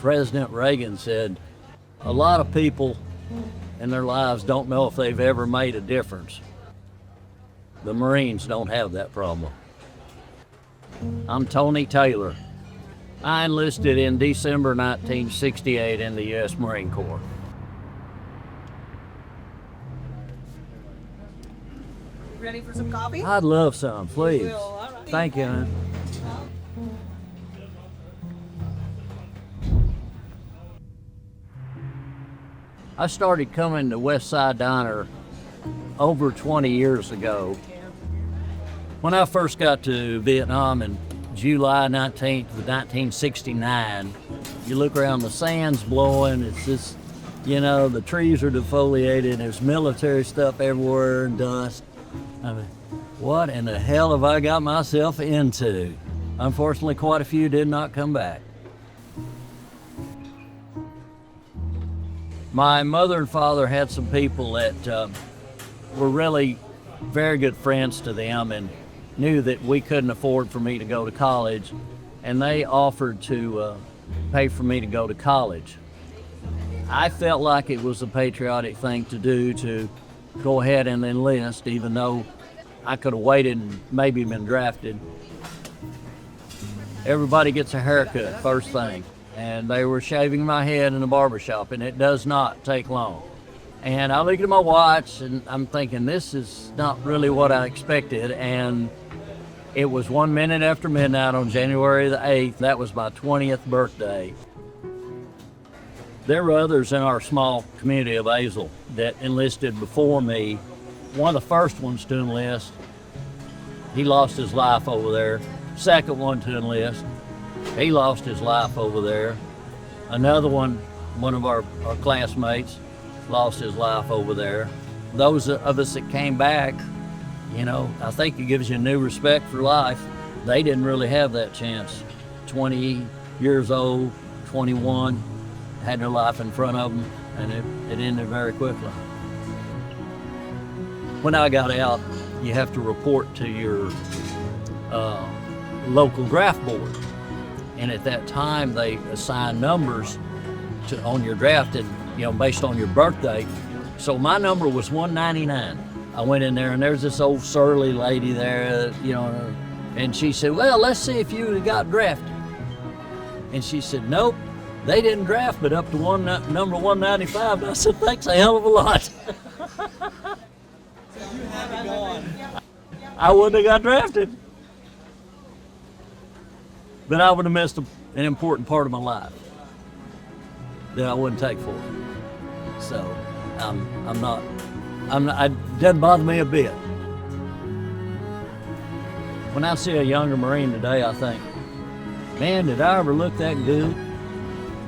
President Reagan said, a lot of people in their lives don't know if they've ever made a difference. The Marines don't have that problem. I'm Tony Taylor. I enlisted in December 1968 in the U.S. Marine Corps. Ready for some coffee? I'd love some, please. Will, all right. Thank you, hon. I started coming to West Side Diner over 20 years ago. When I first got to Vietnam in July 19th of 1969, you look around, the sand's blowing, it's just, you know, the trees are defoliated, there's military stuff everywhere and dust. I mean, what in the hell have I got myself into? Unfortunately, quite a few did not come back. My mother and father had some people that were really very good friends to them and knew that we couldn't afford for me to go to college, and they offered to pay for me to go to college. I felt like it was a patriotic thing to do to go ahead and enlist, even though I could have waited and maybe been drafted. Everybody gets a haircut first thing, and they were shaving my head in a barber shop, and it does not take long. And I looked at my watch, and I'm thinking, this is not really what I expected, and it was 1 minute after midnight on January the 8th. That was my 20th birthday. There were others in our small community of Azle that enlisted before me. One of the first ones to enlist, he lost his life over there. Second one to enlist, he lost his life over there. Another one of our classmates, lost his life over there. Those of us that came back, you know, I think it gives you a new respect for life. They didn't really have that chance. 20 years old, 21, had their life in front of them, and it ended very quickly. When I got out, you have to report to your local draft board. And at that time, they assign numbers on your draft, and, you know, based on your birthday. So my number was 199. I went in there, and there's this old surly lady there, you know, and she said, well, let's see if you got drafted. And she said, nope, they didn't draft, but up to number 195. And I said, thanks a hell of a lot. You have it going. I wouldn't have got drafted. But I would have missed an important part of my life that I wouldn't take for it. So it doesn't bother me a bit. When I see a younger Marine today, I think, man, did I ever look that good?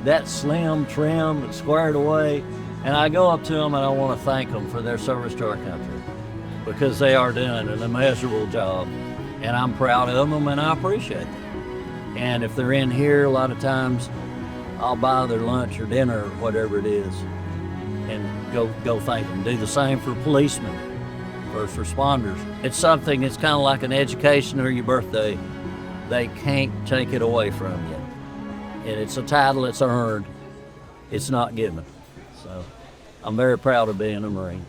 That slim, trim, and squared away. And I go up to them and I want to thank them for their service to our country, because they are doing an immeasurable job. And I'm proud of them and I appreciate them. And if they're in here, a lot of times I'll buy their lunch or dinner or whatever it is and go thank them. Do the same for policemen, first responders. It's something, it's kind of like an education or your birthday. They can't take it away from you. And it's a title that's earned, it's not given. So I'm very proud of being a Marine.